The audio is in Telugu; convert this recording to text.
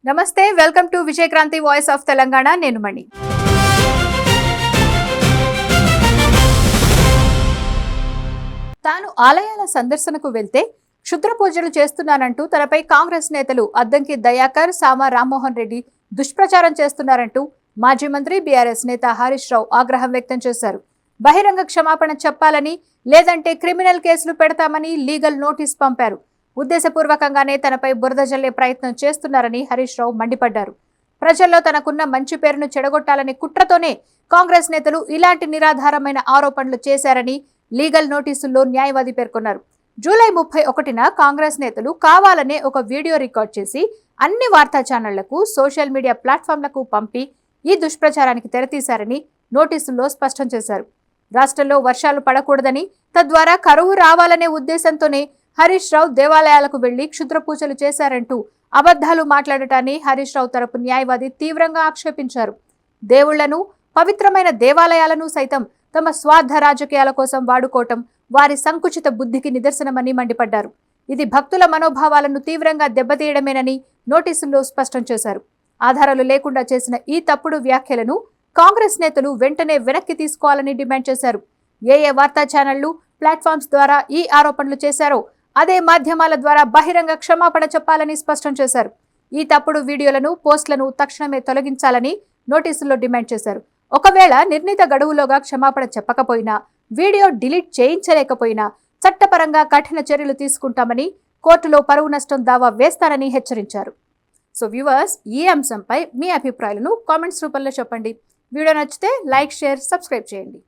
నమస్తే, welcome to Vijayakranthi voice of Telangana. నేను మణి. తాను ఆలయాల సందర్శనకు వెళ్తే క్షుద్ర పూజలు చేస్తున్నానంటూ తనపై కాంగ్రెస్ నేతలు అద్దంకి దయాకర్, సామా రామ్మోహన్ రెడ్డి దుష్ప్రచారం చేస్తున్నారంటూ మాజీ మంత్రి బీఆర్ఎస్ నేత హరీష్ రావు ఆగ్రహం వ్యక్తం చేశారు. బహిరంగ క్షమాపణ చెప్పాలని, లేదంటే క్రిమినల్ కేసులు పెడతామని లీగల్ నోటీస్ పంపారు. ఉద్దేశపూర్వకంగానే తనపై బురద జల్లే ప్రయత్నం చేస్తున్నారని హరీష్ రావు మండిపడ్డారు. ప్రజల్లో తనకున్న మంచి పేరును చెడగొట్టాలనే కుట్రతోనే కాంగ్రెస్ నేతలు ఇలాంటి నిరాధారమైన ఆరోపణలు చేశారని లీగల్ నోటీసుల్లో న్యాయవాది పేర్కొన్నారు. జూలై 31న కాంగ్రెస్ నేతలు కావాలనే ఒక వీడియో రికార్డ్ చేసి అన్ని వార్తా ఛానళ్లకు, సోషల్ మీడియా ప్లాట్ఫామ్లకు పంపి ఈ దుష్ప్రచారానికి తెరతీశారని నోటీసుల్లో స్పష్టం చేశారు. రాష్ట్రంలో వర్షాలు పడకూడదని, తద్వారా కరువు రావాలనే ఉద్దేశంతోనే హరీష్ రావు దేవాలయాలకు వెళ్లి క్షుద్ర పూజలు చేశారంటూ అబద్ధాలు మాట్లాడటాన్ని హరీష్ రావు తరపు న్యాయవాది తీవ్రంగా ఆక్షేపించారు. దేవుళ్లను, పవిత్రమైన దేవాలయాలను సైతం తమ స్వార్థ రాజకీయాల కోసం వాడుకోవటం వారి సంకుచిత బుద్ధికి నిదర్శనమని మండిపడ్డారు. ఇది భక్తుల మనోభావాలను తీవ్రంగా దెబ్బతీయడమేనని నోటీసుల్లో స్పష్టం చేశారు. ఆధారాలు లేకుండా చేసిన ఈ తప్పుడు వ్యాఖ్యలను కాంగ్రెస్ నేతలు వెంటనే వెనక్కి తీసుకోవాలని డిమాండ్ చేశారు. ఏ వార్తా ఛానళ్లు, ప్లాట్ఫామ్స్ ద్వారా ఈ ఆరోపణలు చేశారో అదే మాధ్యమాల ద్వారా బహిరంగ క్షమాపణ చెప్పాలని స్పష్టం చేశారు. ఈ తప్పుడు వీడియోలను, పోస్టులను తక్షణమే తొలగించాలని నోటీసుల్లో డిమాండ్ చేశారు. ఒకవేళ నిర్ణీత గడువులోగా క్షమాపణ చెప్పకపోయినా, వీడియో డిలీట్ చేయించలేకపోయినా చట్టపరంగా కఠిన చర్యలు తీసుకుంటామని, కోర్టులో పరువు నష్టం దావా వేస్తానని హెచ్చరించారు. సో వ్యూవర్స్, ఈ అంశంపై మీ అభిప్రాయాలను కామెంట్స్ రూపంలో చెప్పండి. వీడియో నచ్చితే లైక్, షేర్, సబ్స్క్రైబ్ చేయండి.